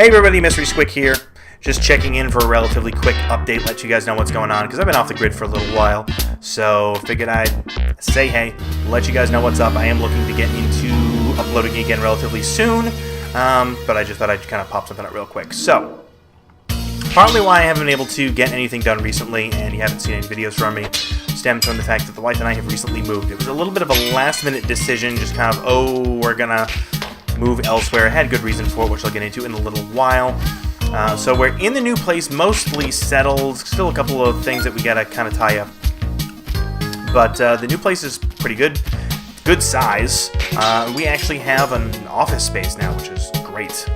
Hey everybody, mysterysquick here. Just checking in for a relatively quick update, let you guys know what's going on, because I've been off the grid for a little while. So figured I'd say hey, let you guys know what's up. I am looking to get into uploading again relatively soon, but I just thought I'd kind of pop something up real quick. So, partly why I haven't been able to get anything done recently, and you haven't seen any videos from me, stems from the fact that the wife and I have recently moved. It was a little bit of a last-minute decision, just kind of, oh, we're gonna move elsewhere. I had good reason for it, which I'll get into in a little while. So we're in the new place, mostly settled. Still a couple of things that we gotta kind of tie up. But the new place is pretty good. Good size. We actually have an office space now, which is great.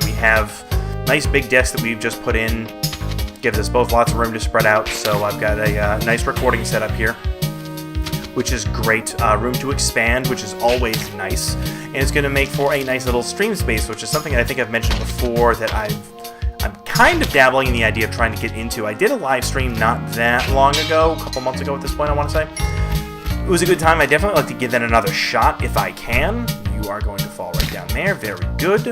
We have nice big desk that we've just put in. Gives us both lots of room to spread out. So I've got a nice recording setup here, which is great. Room to expand, which is always nice. And it's going to make for a nice little stream space, which is something I think I've mentioned before that I'm kind of dabbling in the idea of trying to get into. I did a live stream not that long ago, a couple months ago at this point, I want to say. It was a good time. I definitely like to give that another shot if I can. You are going to fall right down there. Very good.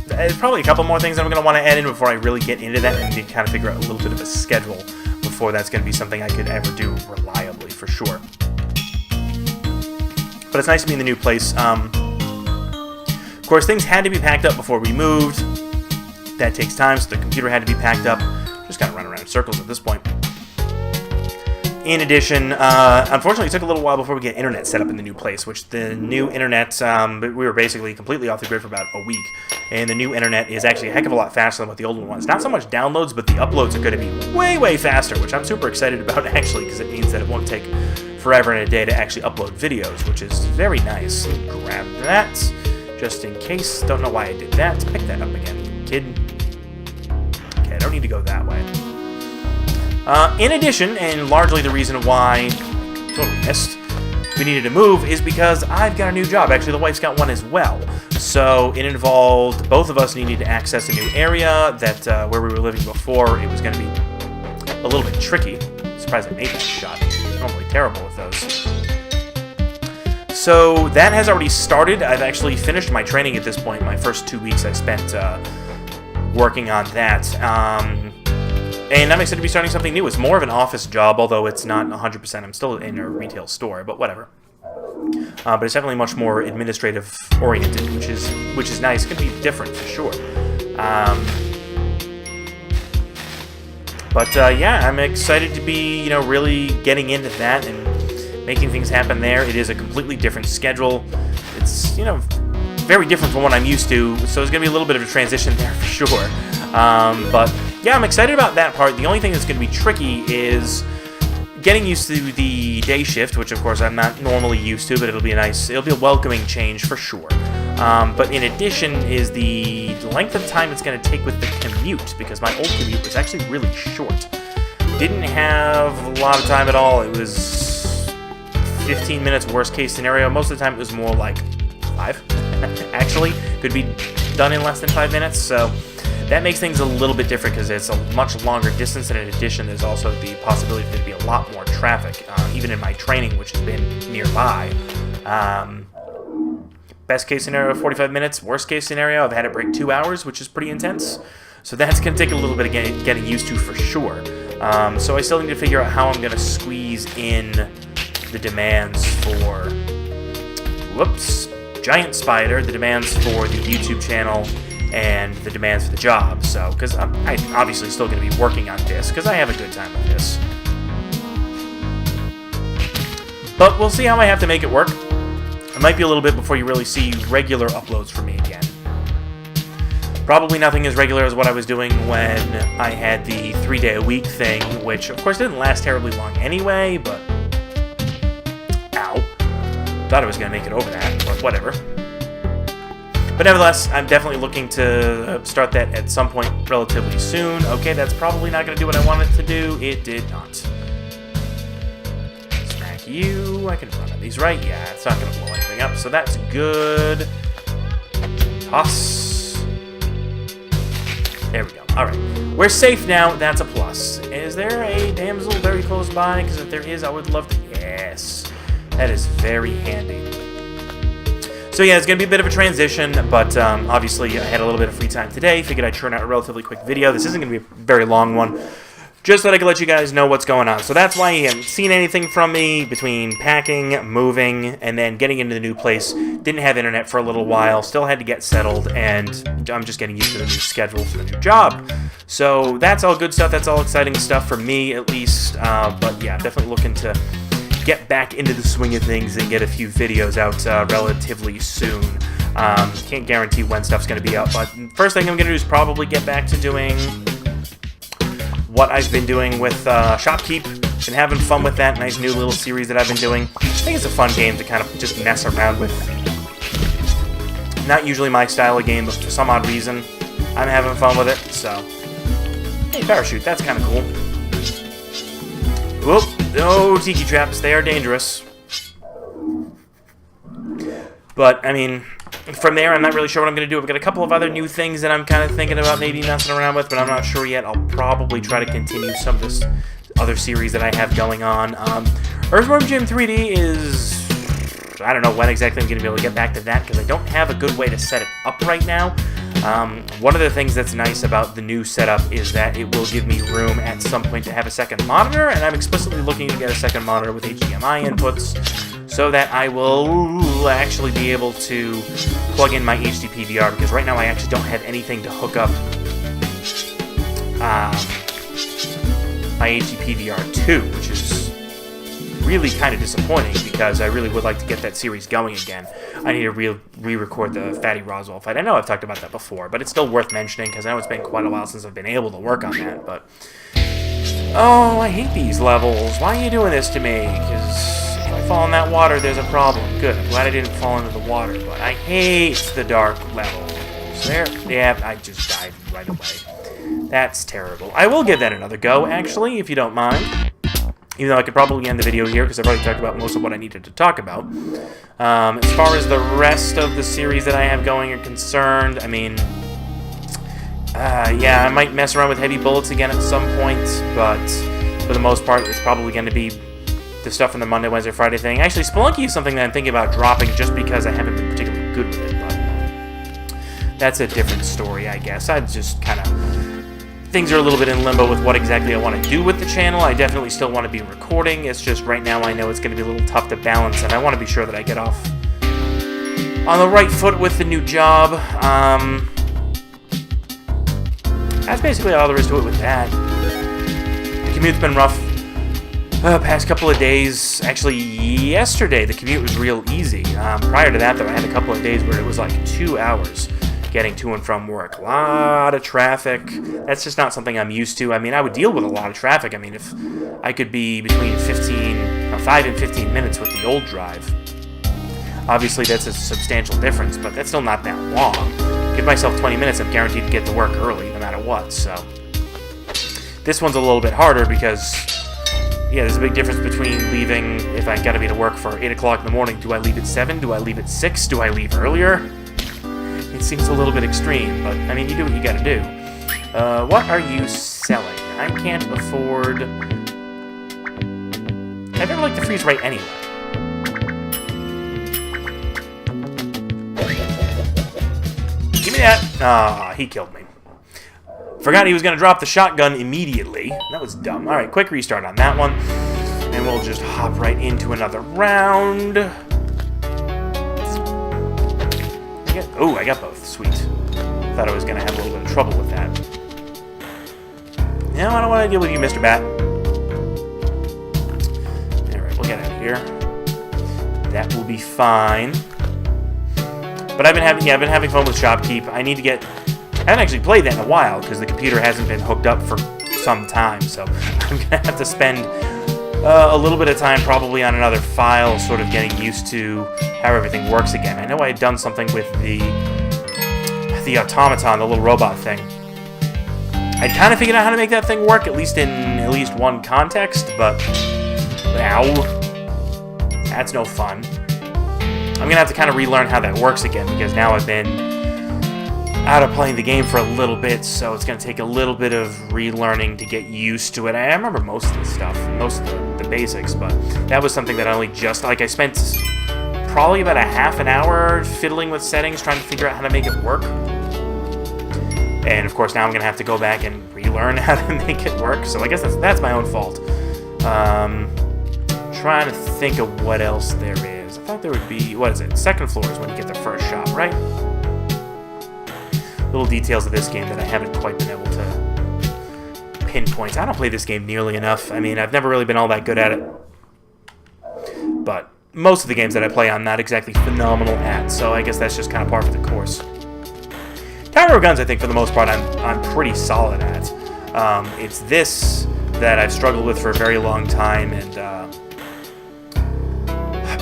There's probably a couple more things that I'm going to want to add in before I really get into that and kind of figure out a little bit of a schedule before that's going to be something I could ever do reliably, for sure. But it's nice to be in the new place. Of course, things had to be packed up before we moved. That takes time, so the computer had to be packed up. Just kind of run around in circles at this point. In addition, unfortunately, it took a little while before we get internet set up in the new place, which the new internet, we were basically completely off the grid for about a week, and the new internet is actually a heck of a lot faster than what the old one was. Not so much downloads, but the uploads are going to be way, way faster, which I'm super excited about, actually, because it means that it won't take forever and a day to actually upload videos, which is very nice. Grab that, just in case. Don't know why I did that. Pick that up again, kid. Okay, I don't need to go that way. In addition, and largely the reason why I totally missed we needed to move is because I've got a new job. Actually, the wife's got one as well. So it involved both of us needing to access a new area that where we were living before. It was going to be a little bit tricky. Surprised I made that shot. Normally terrible with those. So that has already started. I've actually finished my training at this point. My first 2 weeks I spent working on that. And I'm excited to be starting something new. It's more of an office job, although it's not 100%. I'm still in a retail store, but whatever. But it's definitely much more administrative-oriented, which is nice. It's going to be different, for sure. But yeah, I'm excited to be, really getting into that and making things happen there. It is a completely different schedule. It's, very different from what I'm used to, so it's going to be a little bit of a transition there, for sure. But yeah, I'm excited about that part. The only thing that's going to be tricky is getting used to the day shift, which of course I'm not normally used to, but it'll be a welcoming change for sure. But in addition is the length of time it's going to take with the commute, because my old commute was actually really short. Didn't have a lot of time at all. It was 15 minutes worst case scenario. Most of the time it was more like 5. Actually, could be done in less than 5 minutes, so that makes things a little bit different because it's a much longer distance, and in addition, there's also the possibility that there'd be a lot more traffic, even in my training, which has been nearby. Best case scenario, 45 minutes. Worst case scenario, I've had it break 2 hours, which is pretty intense. So that's going to take a little bit of getting used to for sure. So I still need to figure out how I'm going to squeeze in the demands for... Whoops. Giant spider. The demands for the YouTube channel and the demands for the job, so, because I'm obviously still going to be working on this, because I have a good time with this. But we'll see how I have to make it work. It might be a little bit before you really see regular uploads from me again. Probably nothing as regular as what I was doing when I had the 3-day-a-week thing, which, of course, didn't last terribly long anyway, but... Ow. Thought I was going to make it over that, but whatever. But nevertheless, I'm definitely looking to start that at some point relatively soon. Okay, that's probably not going to do what I wanted to do. It did not. Smack you. I can run on these, right? Yeah, it's not going to blow anything up, so that's good. Toss. There we go. All right. We're safe now. That's a plus. Is there a damsel very close by? Because if there is, I would love to... Yes. That is very handy. So yeah, it's going to be a bit of a transition, but obviously I had a little bit of free time today. Figured I'd churn out a relatively quick video. This isn't going to be a very long one. Just so I could let you guys know what's going on. So that's why you haven't seen anything from me between packing, moving, and then getting into the new place. Didn't have internet for a little while. Still had to get settled, and I'm just getting used to the new schedule for the new job. So that's all good stuff. That's all exciting stuff for me, at least. But yeah, definitely looking to get back into the swing of things and get a few videos out relatively soon. Can't guarantee when stuff's going to be up, but first thing I'm going to do is probably get back to doing what I've been doing with Shopkeep. Been having fun with that nice new little series that I've been doing. I think it's a fun game to kind of just mess around with. Not usually my style of game, but for some odd reason, I'm having fun with it, so. Hey, parachute, that's kind of cool. Whoop, no tiki traps, they are dangerous. But, I mean, from there, I'm not really sure what I'm going to do. I've got a couple of other new things that I'm kind of thinking about maybe messing around with, but I'm not sure yet. I'll probably try to continue some of this other series that I have going on. Earthworm Jim 3D is... I don't know when exactly I'm going to be able to get back to that, because I don't have a good way to set it up right now. One of the things that's nice about the new setup is that it will give me room at some point to have a second monitor, and I'm explicitly looking to get a second monitor with HDMI inputs, so that I will actually be able to plug in my HD PVR, because right now I actually don't have anything to hook up my HD PVR to, which is really kind of disappointing, because I really would like to get that series going again. I need to re-record the Fatty Roswell fight. I know I've talked about that before, but it's still worth mentioning, because I know it's been quite a while since I've been able to work on that, but... Oh, I hate these levels. Why are you doing this to me? Because... if I fall in that water, there's a problem. Good, I'm glad I didn't fall into the water, but I hate the dark levels. There, yeah, I just died right away. That's terrible. I will give that another go, actually, if you don't mind. Even though I could probably end the video here, because I've already talked about most of what I needed to talk about. As far as the rest of the series that I have going are concerned, I mean... yeah, I might mess around with heavy bullets again at some point, but for the most part, it's probably going to be the stuff from the Monday, Wednesday, Friday thing. Actually, Spelunky is something that I'm thinking about dropping just because I haven't been particularly good with it, but that's a different story, I guess. I just kind of... things are a little bit in limbo with what exactly I want to do with the channel. I definitely still want to be recording. It's just right now I know it's going to be a little tough to balance, and I want to be sure that I get off on the right foot with the new job. That's basically all there is to it with that. The commute's been rough. Past couple of days, actually yesterday the commute was real easy. Prior to that though, I had a couple of days where it was like 2 hours getting to and from work. A lot of traffic. That's just not something I'm used to. I mean, I would deal with a lot of traffic. I mean, if I could be between 5 and 15 minutes with the old drive. Obviously that's a substantial difference, but that's still not that long. Give myself 20 minutes, I'm guaranteed to get to work early no matter what, so. This one's a little bit harder because... yeah, there's a big difference between leaving, if I gotta be to work for 8 o'clock in the morning, do I leave at 7? Do I leave at 6? Do I leave earlier? It seems a little bit extreme, but, I mean, you do what you gotta do. What are you selling? I can't afford... I never like to freeze right anyway. Give me that! Ah, he killed me. Forgot he was going to drop the shotgun immediately. That was dumb. Alright, quick restart on that one. And we'll just hop right into another round. Oh, I got both. Sweet. Thought I was going to have a little bit of trouble with that. No, I don't want to deal with you, Mr. Bat. Alright, we'll get out of here. That will be fine. But I've been having fun with Shopkeep. I need to get... I haven't actually played that in a while because the computer hasn't been hooked up for some time, so I'm going to have to spend a little bit of time probably on another file, sort of getting used to how everything works again. I know I had done something with the automaton, the little robot thing. I'd kind of figured out how to make that thing work, at least in one context, but now that's no fun. I'm going to have to kind of relearn how that works again, because now I've been out of playing the game for a little bit, so it's going to take a little bit of relearning to get used to it. I remember most of the stuff, most of the basics, but that was something that I only just, like, I spent probably about a half an hour fiddling with settings, trying to figure out how to make it work. And of course, now I'm going to have to go back and relearn how to make it work. So I guess that's my own fault. Trying to think of what else there is. I thought there would be, what is it? Second floor is when you get the first shot, right? Little details of this game that I haven't quite been able to pinpoint. I don't play this game nearly enough. I mean, I've never really been all that good at it. But most of the games that I play, I'm not exactly phenomenal at. So I guess that's just kind of par for the course. Tower of Guns, I think, for the most part, I'm pretty solid at. It's this that I've struggled with for a very long time, and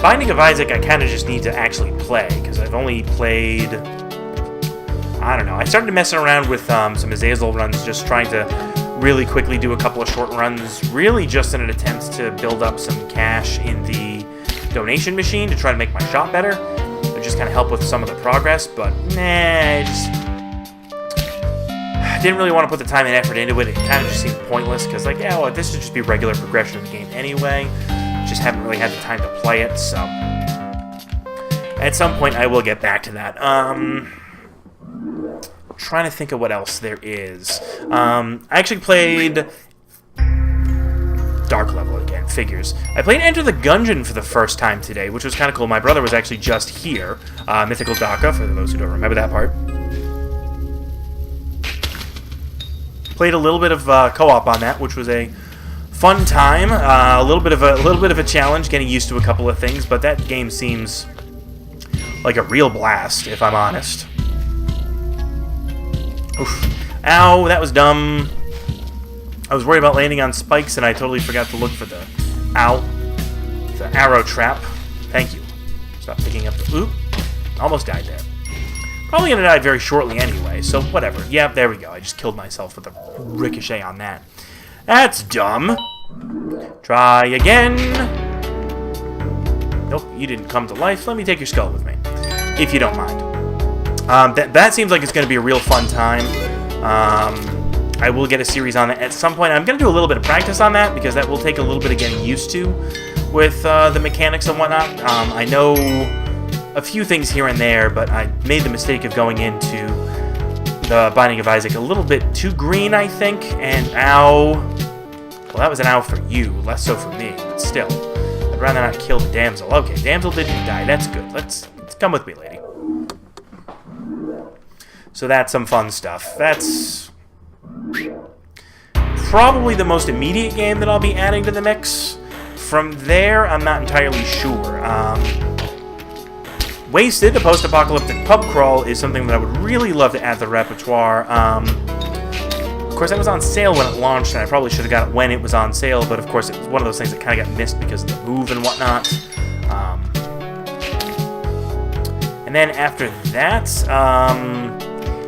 Binding of Isaac I kind of just need to actually play, because I've only played, I don't know, I started messing around with some Azazel runs, just trying to really quickly do a couple of short runs, really just in an attempt to build up some cash in the donation machine to try to make my shop better. It just kind of help with some of the progress, but nah, I didn't really want to put the time and effort into it. It kind of just seemed pointless, because like, yeah, well, this should just be regular progression of the game anyway. Just haven't really had the time to play it, so at some point I will get back to that. Trying to think of what else there is. I actually played Dark Level again, figures. I played Enter the Gungeon for the first time today, which was kind of cool. My brother was actually just here. Mythical Daka, for those who don't remember that part. Played a little bit of co-op on that, which was a fun time. A little bit of a challenge, getting used to a couple of things, but that game seems like a real blast, if I'm honest. Oof. Ow, that was dumb. I was worried about landing on spikes, and I totally forgot to look for the arrow trap. Thank you. Stop picking up the... Oop. Almost died there. Probably going to die very shortly anyway, so whatever. Yep, there we go. I just killed myself with a ricochet on that. That's dumb. Try again. Nope, you didn't come to life. Let me take your skull with me, if you don't mind. That seems like it's going to be a real fun time. I will get a series on it at some point. I'm going to do a little bit of practice on that, because that will take a little bit of getting used to with the mechanics and whatnot. I know a few things here and there, but I made the mistake of going into the Binding of Isaac a little bit too green, I think, and ow. Well, that was an ow for you, less so for me, but still. I'd rather not kill the damsel. Okay, damsel didn't die. That's good. Let's come with me, lady. So that's some fun stuff. That's probably the most immediate game that I'll be adding to the mix. From there, I'm not entirely sure. Wasted, a post-apocalyptic pub crawl, is something that I would really love to add to the repertoire. Of course, that was on sale when it launched, and I probably should have got it when it was on sale, but of course it was one of those things that kind of got missed because of the move and whatnot. And then after that,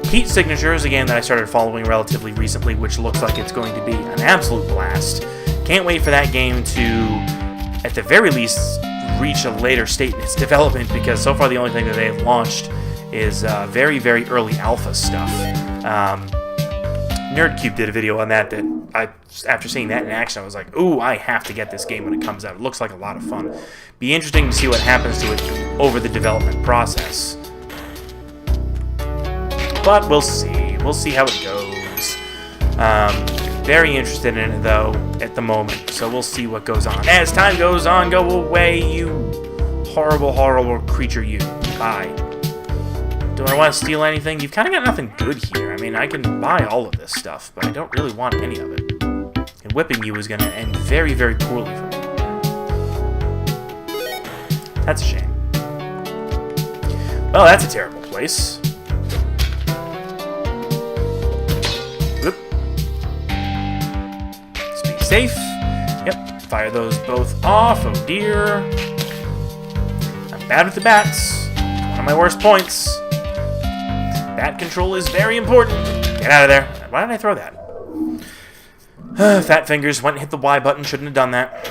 Heat Signature is a game that I started following relatively recently, which looks like it's going to be an absolute blast. Can't wait for that game to, at the very least, reach a later state in its development, because so far the only thing that they have launched is very, very early alpha stuff. NerdCube did a video on that after seeing that in action, I was like, ooh, I have to get this game when it comes out. It looks like a lot of fun. Be interesting to see what happens to it over the development process. But we'll see. We'll see how it goes. Very interested in it, though, at the moment. So we'll see what goes on. As time goes on, go away, you horrible, horrible creature, you. Bye. Do I want to steal anything? You've kind of got nothing good here. I mean, I can buy all of this stuff, but I don't really want any of it. And whipping you is going to end very, very poorly for me. That's a shame. Well, that's a terrible place. Whoop. Let's be safe. Yep, fire those both off. Oh dear. I'm bad with the bats. One of my worst points. Bat control is very important. Get out of there. Why did I throw that? Fat fingers went and hit the Y button. Shouldn't have done that.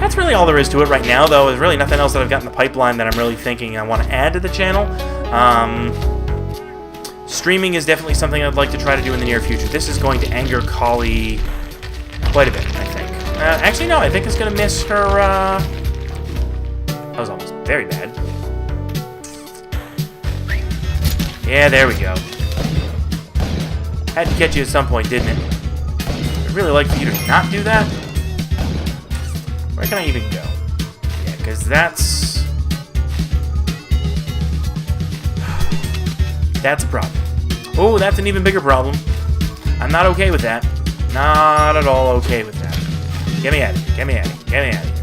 That's really all there is to it right now, though. There's really nothing else that I've got in the pipeline that I'm really thinking I want to add to the channel. Streaming is definitely something I'd like to try to do in the near future. This is going to anger Kali quite a bit, I think. Actually, no. I think it's going to miss her was almost very bad. Yeah, there we go. Had to catch you at some point, didn't it? I'd really like for you to not do that. Where can I even go? Yeah, because that's... That's a problem. Oh, that's an even bigger problem. I'm not okay with that. Not at all okay with that. Get me out of here. Get me out of here. Get me out of here.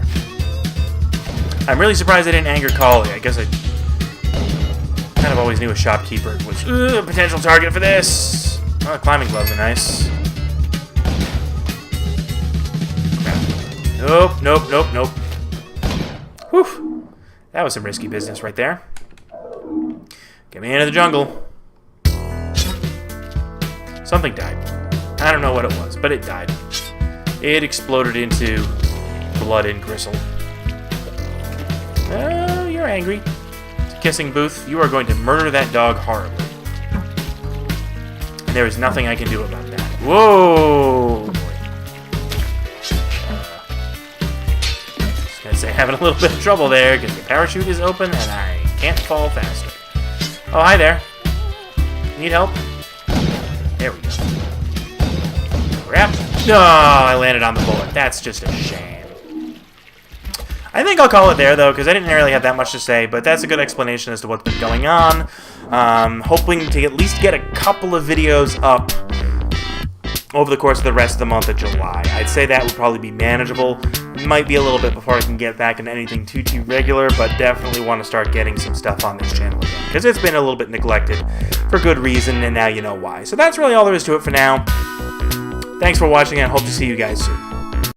I'm really surprised I didn't anger Collie. I guess I kind of always knew a shopkeeper was a potential target for this. Oh, the climbing gloves are nice. Nope, nope, nope, nope. Whew. That was some risky business right there. Get me into the jungle. Something died. I don't know what it was, but it died. It exploded into blood and gristle. Oh, you're angry. Kissing Booth, you are going to murder that dog horribly. And there is nothing I can do about that. Whoa! Just gonna say, having a little bit of trouble there because the parachute is open and I can't fall faster. Oh, hi there. Need help? There we go. Crap. No, I landed on the bullet. That's just a shame. I think I'll call it there, though, because I didn't really have that much to say, but that's a good explanation as to what's been going on. Hoping to at least get a couple of videos up over the course of the rest of the month of July. I'd say that would probably be manageable. Might be a little bit before I can get back into anything too regular, but definitely want to start getting some stuff on this channel again, because it's been a little bit neglected for good reason, and now you know why. So that's really all there is to it for now. Thanks for watching, and I hope to see you guys soon.